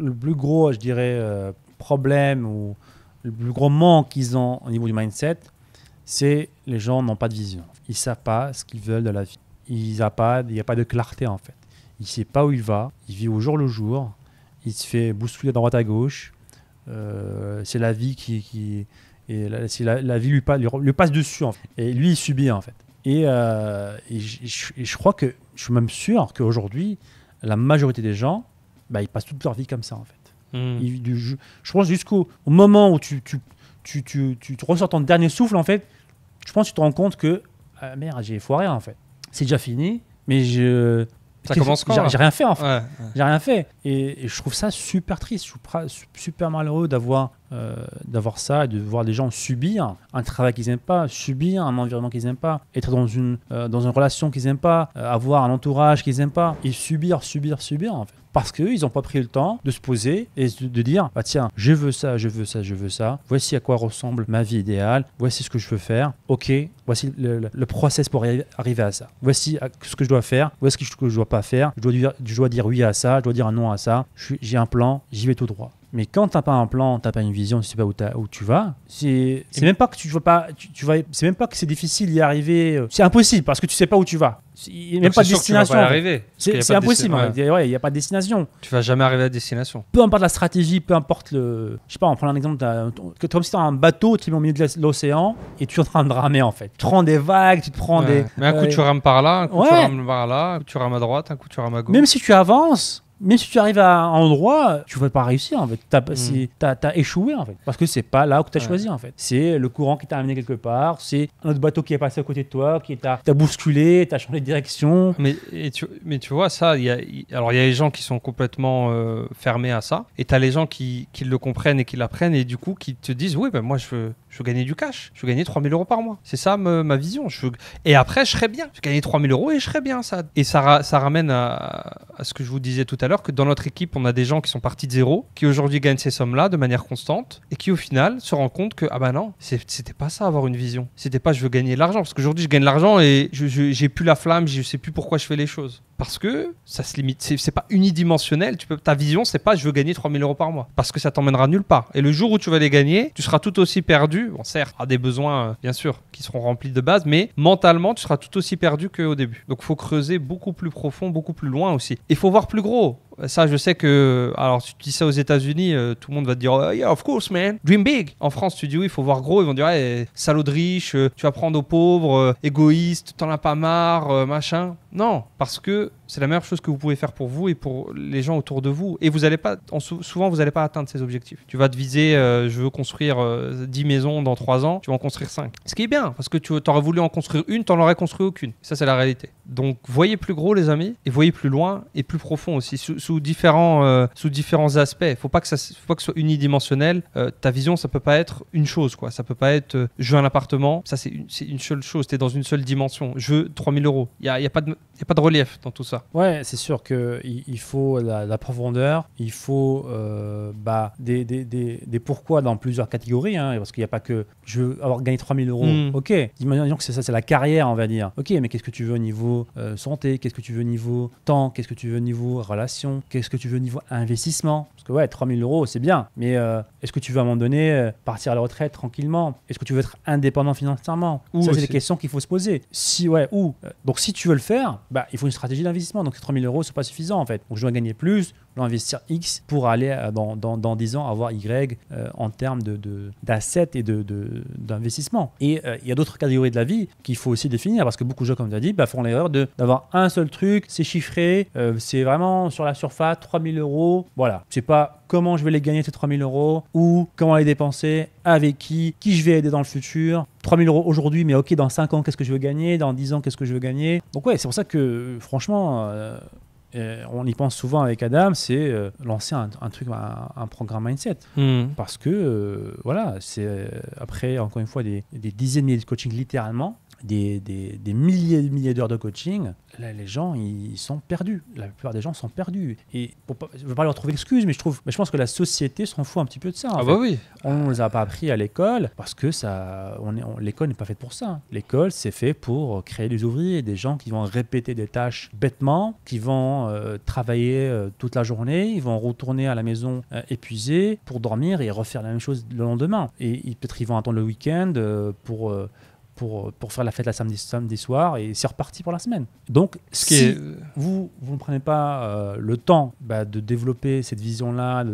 le plus gros, je dirais, problème ou le plus gros manque qu'ils ont au niveau du mindset, c'est les gens n'ont pas de vision. Ils ne savent pas ce qu'ils veulent de la vie. Il n'y a pas de clarté en fait. Il ne sait pas où il va. Il vit au jour le jour. Il se fait bousculer de droite à gauche. C'est la vie la vie lui passe dessus en fait. Et lui, il subit en fait. Et je crois que je suis même sûr qu'aujourd'hui, la majorité des gens, ils passent toute leur vie comme ça en fait. Je pense jusqu'au moment où tu ressors ton dernier souffle en fait, je pense que tu te rends compte que merde, j'ai foiré en fait. C'est déjà fini, mais ça commence quand j'ai rien fait en fait. Ouais. J'ai rien fait. Et je trouve ça super triste. Je suis super malheureux d'avoir ça et de voir des gens subir un travail qu'ils n'aiment pas, subir un environnement qu'ils n'aiment pas, être dans une relation qu'ils n'aiment pas, avoir un entourage qu'ils n'aiment pas et subir en fait. Parce qu'eux, ils n'ont pas pris le temps de se poser et de dire tiens, je veux ça, je veux ça, je veux ça. Voici à quoi ressemble ma vie idéale. Voici ce que je veux faire. Ok, voici le process pour arriver à ça. Voici ce que je dois faire. Voici ce que je ne dois pas faire. Je dois dire oui à ça. Je dois dire un non à ça. J'ai un plan, j'y vais tout droit. Mais quand tu n'as pas un plan, tu n'as pas une vision, tu ne sais pas où tu vas, c'est même pas que c'est même pas que c'est difficile d'y arriver. C'est impossible parce que tu ne sais pas où tu vas. Il n'y a même pas de destination. C'est impossible. Il n'y a pas de destination. Tu vas jamais arriver à destination. Peu importe la stratégie, peu importe je sais pas, on prend un exemple. Comme si tu as un bateau, tu es au milieu de l'océan et tu es en train de ramer en fait. Tu te prends des vagues, tu te prends des. Mais un coup tu rames par là, un coup tu rames par là, un coup tu rames à droite, un coup tu rames à gauche. Même si tu avances. Même si tu arrives à un endroit, tu ne vas pas réussir en fait. T'as échoué en fait. Parce que c'est pas là où tu as choisi en fait. C'est le courant qui t'a amené quelque part. C'est un autre bateau qui est passé à côté de toi, qui t'a bousculé, t'a changé de direction. Mais tu vois, ça, il y a les gens qui sont complètement fermés à ça. Et tu as les gens qui le comprennent et qui l'apprennent et du coup qui te disent oui, moi je veux gagner du cash. Je veux gagner 3 000 € par mois. C'est ça ma vision. Et après, je serai bien. Je vais gagner 3 000 € et je serai bien. Ça. Et ça ramène à ce que je vous disais tout à l'heure, que dans notre équipe, on a des gens qui sont partis de zéro, qui aujourd'hui gagnent ces sommes-là de manière constante et qui au final se rendent compte que non, c'était pas ça avoir une vision. C'était pas je veux gagner de l'argent, parce qu'aujourd'hui je gagne de l'argent et j'ai plus la flamme, je sais plus pourquoi je fais les choses. Parce que ça se limite, c'est pas unidimensionnel. Ta vision, c'est pas je veux gagner 3 000 € par mois, parce que ça t'emmènera nulle part. Et le jour où tu vas les gagner, tu seras tout aussi perdu. Bon, certes, il y a des besoins, bien sûr, qui seront remplis de base, mais mentalement, tu seras tout aussi perdu qu'au début. Donc, il faut creuser beaucoup plus profond, beaucoup plus loin aussi. Il faut voir plus gros. Ça, je sais que. Alors, si tu dis ça aux États-Unis, tout le monde va te dire yeah, of course, man, dream big. En France, tu dis oui, il faut voir gros. Ils vont dire salaud de riche, tu vas prendre aux pauvres, égoïste, t'en as pas marre, machin. Non, parce que c'est la meilleure chose que vous pouvez faire pour vous et pour les gens autour de vous. Et vous allez pas, souvent, vous n'allez pas atteindre ces objectifs. Tu vas te viser, je veux construire 10 maisons dans 3 ans, tu vas en construire 5. Ce qui est bien, parce que tu aurais voulu en construire une, tu n'en aurais construit aucune. Ça, c'est la réalité. Donc, voyez plus gros, les amis, et voyez plus loin et plus profond aussi, sous différents aspects. Il ne faut pas que ce soit unidimensionnel. Ta vision, ça ne peut pas être une chose, quoi. Ça ne peut pas être je veux un appartement, ça, c'est une seule chose. Tu es dans une seule dimension. Je veux 3 000 €. Il n'y a pas de relief dans tout ça. Ouais, c'est sûr qu'il faut la profondeur, il faut des pourquoi dans plusieurs catégories, hein, parce qu'il n'y a pas que je veux avoir gagné 3 000 €. Ok, imaginons que c'est la carrière, on va dire. Ok, mais qu'est-ce que tu veux au niveau santé? Qu'est-ce que tu veux au niveau temps? Qu'est-ce que tu veux au niveau relation? Qu'est-ce que tu veux au niveau investissement? Parce que 3 000 € c'est bien, mais est-ce que tu veux à un moment donné partir à la retraite tranquillement? Est-ce que tu veux être indépendant financièrement? Ça, c'est des questions qu'il faut se poser. Donc si tu veux le faire, il faut une stratégie d'investissement. Donc 3 000 €, c'est pas suffisant en fait. Donc je dois gagner plus, je dois investir X pour aller dans 10 ans avoir Y en termes d'assets et d'investissement. Et il y a d'autres catégories de la vie qu'il faut aussi définir, parce que beaucoup de gens, comme tu as dit, font l'erreur d'avoir un seul truc, c'est chiffré, c'est vraiment sur la surface, 3 000 €. Voilà, c'est pas comment je vais les gagner ces 3 000 € ou comment les dépenser, avec qui je vais aider dans le futur. 3 000 € aujourd'hui, mais ok, dans 5 ans, qu'est-ce que je veux gagner? Dans 10 ans, qu'est-ce que je veux gagner? Donc c'est pour ça que franchement, on y pense souvent avec Adam, c'est lancer un programme mindset. Parce que c'est après, encore une fois, des dizaines de milliers de coaching littéralement. des milliers d'heures de coaching, là, les gens, ils sont perdus. La plupart des gens sont perdus. Et je ne veux pas leur trouver excuse, mais je pense que la société s'en fout un petit peu de ça. Bah oui. On ne les a pas appris à l'école parce que l'école n'est pas faite pour ça. L'école, c'est fait pour créer des ouvriers, des gens qui vont répéter des tâches bêtement, qui vont travailler toute la journée, ils vont retourner à la maison épuisés pour dormir et refaire la même chose le lendemain. Et peut-être ils vont attendre le week-end pour faire la fête la samedi soir et c'est reparti pour la semaine. Donc, si vous ne prenez pas le temps de développer cette vision-là,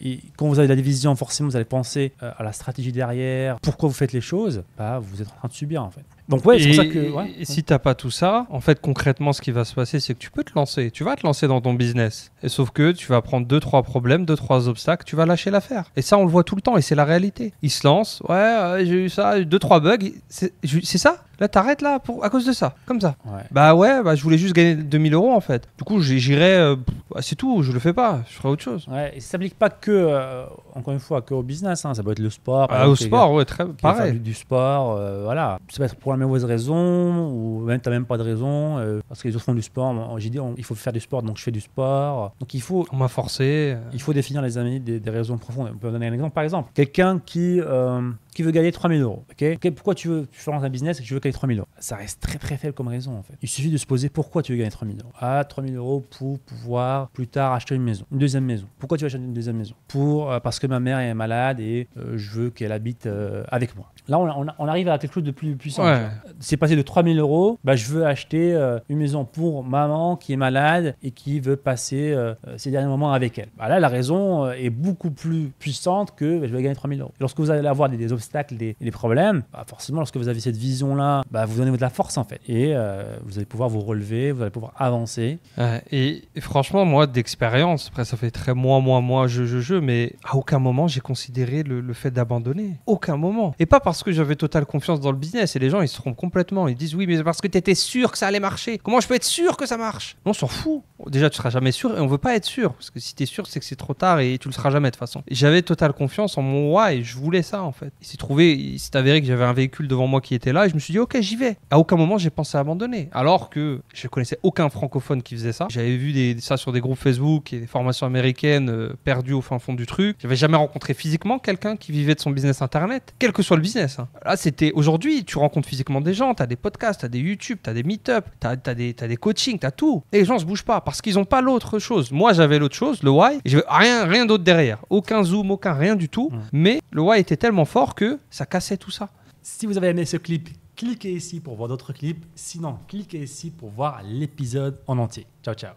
et quand vous avez la vision, forcément, vous allez penser à la stratégie derrière, pourquoi vous faites les choses, vous êtes en train de subir en fait. Donc ouais, c'est pour ça que... Et si tu n'as pas tout ça, en fait, concrètement, ce qui va se passer, c'est que tu peux te lancer. Tu vas te lancer dans ton business. Et sauf que tu vas prendre 2-3 problèmes, 2-3 obstacles, tu vas lâcher l'affaire. Et ça, on le voit tout le temps et c'est la réalité. Ils se lancent, j'ai eu ça, 2-3 bugs. C'est ça ? Là, t'arrêtes là à cause de ça, comme ça. Ouais. Je voulais juste gagner 2000 € en fait. Du coup, j'irai, c'est tout, je le fais pas, je ferai autre chose. Ouais, et ça s'applique pas encore une fois, que au business. Hein. Ça peut être le sport. Au sport, pareil. Du sport, voilà. Ça peut être pour la mauvaise raison ou même t'as même pas de raison parce que les autres font du sport. J'ai dit, il faut faire du sport, donc je fais du sport. Donc on m'a forcé. Il faut définir des raisons profondes. On peut donner un exemple. Par exemple, quelqu'un qui veut gagner 3000 €. Okay, pourquoi tu lances un business et que tu veux gagner 3000 €? Ça reste très très faible comme raison en fait. Il suffit de se poser pourquoi tu veux gagner 3000 €. 3000 € pour pouvoir plus tard acheter une maison, une deuxième maison. Pourquoi tu veux acheter une deuxième maison? Parce que ma mère est malade et je veux qu'elle habite avec moi. Là, on arrive à quelque chose de plus puissant. Ouais. C'est passé de 3000 €, je veux acheter une maison pour maman qui est malade et qui veut passer ses derniers moments avec elle. Là, la raison est beaucoup plus puissante que je vais gagner 3000 €. Et lorsque vous allez avoir des obstacles, des problèmes, forcément, lorsque vous avez cette vision-là, vous donnez de la force en fait. Et vous allez pouvoir vous relever, vous allez pouvoir avancer. Et franchement, moi, d'expérience, après ça fait très moi, je, mais à aucun moment j'ai considéré le fait d'abandonner. Aucun moment. Et pas parce que j'avais totale confiance dans le business. Et les gens, ils se trompent complètement. Ils disent oui, mais c'est parce que tu étais sûr que ça allait marcher. Comment je peux être sûr que ça marche? Non, on s'en fout. Déjà, tu seras jamais sûr et on veut pas être sûr. Parce que si tu es sûr, c'est que c'est trop tard et tu le seras jamais de toute façon. Et j'avais totale confiance en mon why. Je voulais ça en fait. Il s'est avéré que j'avais un véhicule devant moi qui était là et je me suis dit ok, j'y vais. À aucun moment, j'ai pensé à abandonner. Alors que je connaissais aucun francophone qui faisait ça. J'avais vu ça sur des groupes Facebook et des formations américaines perdues au fin fond du truc. J'avais jamais rencontré physiquement quelqu'un qui vivait de son business internet, quel que soit le business. Là, aujourd'hui, tu rencontres physiquement des gens, tu as des podcasts, tu as des YouTube, tu as des meet-up, tu as des coachings, tu as tout. Et les gens se bougent pas parce qu'ils n'ont pas l'autre chose. Moi, j'avais l'autre chose, le why, et j'avais rien d'autre derrière. Aucun zoom, aucun rien du tout. Mais le why était tellement fort que ça cassait tout ça. Si vous avez aimé ce clip, cliquez ici pour voir d'autres clips. Sinon, cliquez ici pour voir l'épisode en entier. Ciao, ciao.